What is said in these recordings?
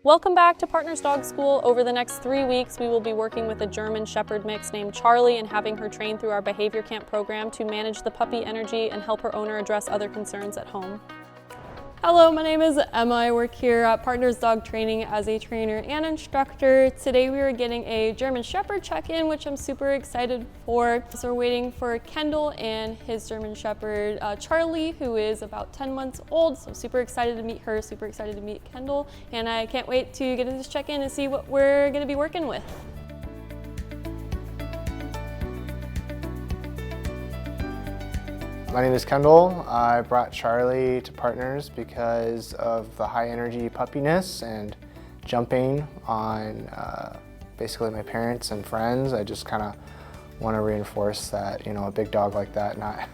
Welcome back to Partners Dog School. Over the next 3 weeks, we will be working with a German Shepherd mix named Charlie and having her trained through our behavior camp program to manage the puppy energy and help her owner address other concerns at home. Hello, my name is Emma. I work here at Partners Dog Training as a trainer and instructor. Today we are getting a German Shepherd check-in, which I'm super excited for. So we're waiting for Kendell and his German Shepherd, Charlie, who is about 10 months old. So I'm super excited to meet her, super excited to meet Kendell, and I can't wait to get into this check-in and see what we're gonna be working with. My name is Kendell. I brought Charlie to Partners because of the high energy puppiness and jumping on basically my parents and friends. I just kind of want to reinforce that, you know, a big dog like that not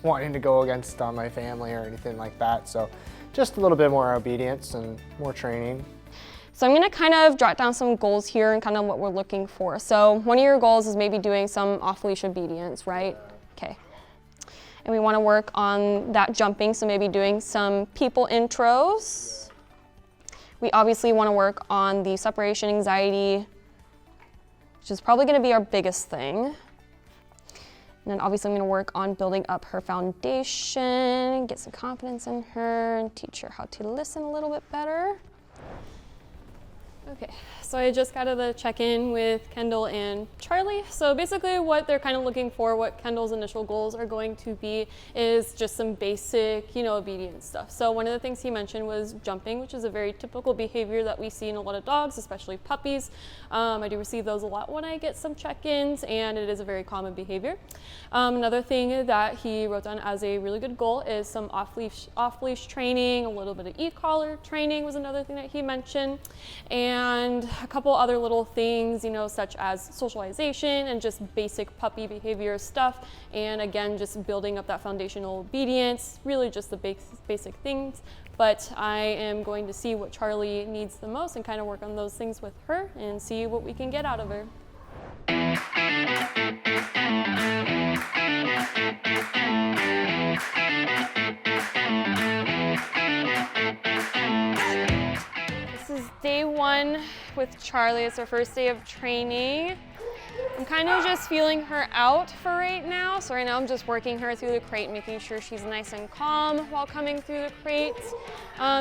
wanting to go against my family or anything like that. So just a little bit more obedience and more training. So I'm gonna kind of jot down some goals here and kind of what we're looking for. So one of your goals is maybe doing some off-leash obedience, right? Okay. And we want to work on that jumping, so maybe doing some people intros. We obviously want to work on the separation anxiety, which is probably going to be our biggest thing. And then obviously I'm going to work on building up her foundation, get some confidence in her, and teach her how to listen a little bit better. Okay, so I just got to the check-in with Kendell and Charlie. So basically what they're kind of looking for, what Kendall's initial goals are going to be, is just some basic, obedience stuff. So one of the things he mentioned was jumping, which is a very typical behavior that we see in a lot of dogs, especially puppies. I do receive those a lot when I get some check-ins, and it is a very common behavior. Another thing that he wrote down as a really good goal is some off-leash training, a little bit of e-collar training was another thing that he mentioned. And a couple other little things, such as socialization and just basic puppy behavior stuff. And again, just building up that foundational obedience, really just the basic things. But I am going to see what Charlie needs the most and kind of work on those things with her and see what we can get out of her. This is day one with Charlie. It's our first day of training. I'm kind of just feeling her out for right now. So right now I'm just working her through the crate, making sure she's nice and calm while coming through the crate.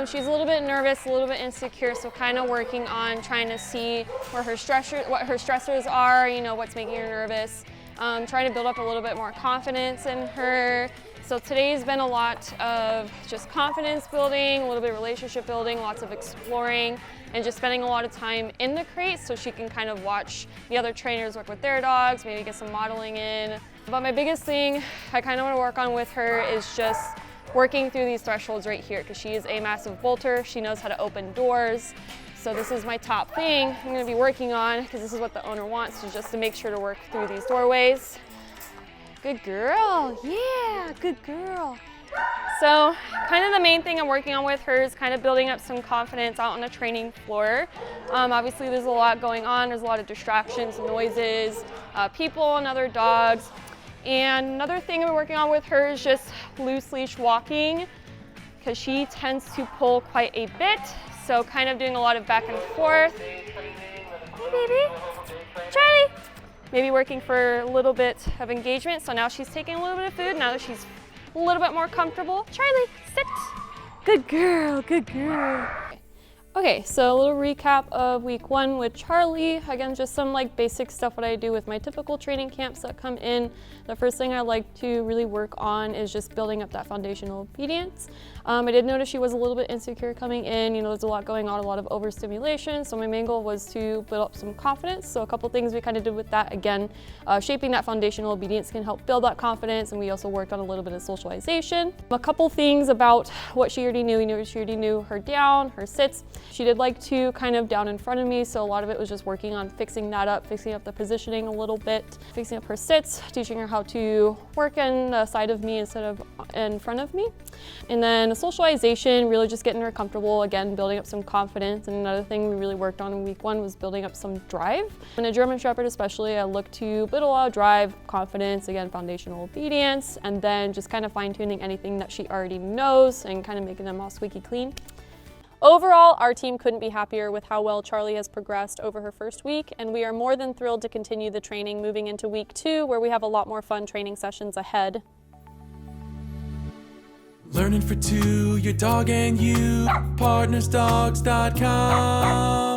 She's a little bit nervous, a little bit insecure, so kind of working on trying to see where what her stressors are, what's making her nervous. Trying to build up a little bit more confidence in her. So today's been a lot of just confidence building, a little bit of relationship building, lots of exploring, and just spending a lot of time in the crate so she can kind of watch the other trainers work with their dogs, maybe get some modeling in. But my biggest thing I kind of want to work on with her is just working through these thresholds right here, because she is a massive bolter. She knows how to open doors. So this is my top thing I'm going to be working on, because this is what the owner wants, is just to make sure to work through these doorways. Good girl, yeah, good girl. So kind of the main thing I'm working on with her is kind of building up some confidence out on the training floor. Obviously there's a lot going on, there's a lot of distractions, noises, people and other dogs. And another thing I'm working on with her is just loose leash walking, because she tends to pull quite a bit. So kind of doing a lot of back and forth. Hey baby, Charlie. Maybe working for a little bit of engagement. So now she's taking a little bit of food. Now that she's a little bit more comfortable. Charlie, sit. Good girl, good girl. Okay, so a little recap of week one with Charlie. Again, just some basic stuff what I do with my typical training camps that come in. The first thing I like to really work on is just building up that foundational obedience. I did notice she was a little bit insecure coming in. There's a lot going on, a lot of overstimulation. So my main goal was to build up some confidence. So a couple things we kind of did with that. Again, shaping that foundational obedience can help build that confidence. And we also worked on a little bit of socialization. A couple things about what she already knew. She already knew her down, her sits. She did like to kind of down in front of me, so a lot of it was just working on fixing that up, fixing up the positioning a little bit, fixing up her sits, teaching her how to work in the side of me instead of in front of me. And then socialization, really just getting her comfortable, again, building up some confidence. And another thing we really worked on in week one was building up some drive. In a German Shepherd especially, I look to build a lot of drive, confidence, again, foundational obedience, and then just kind of fine-tuning anything that she already knows and kind of making them all squeaky clean. Overall, our team couldn't be happier with how well Charlie has progressed over her first week, and we are more than thrilled to continue the training moving into week 2, where we have a lot more fun training sessions ahead. Learning for two, your dog and you, PartnersDogs.com.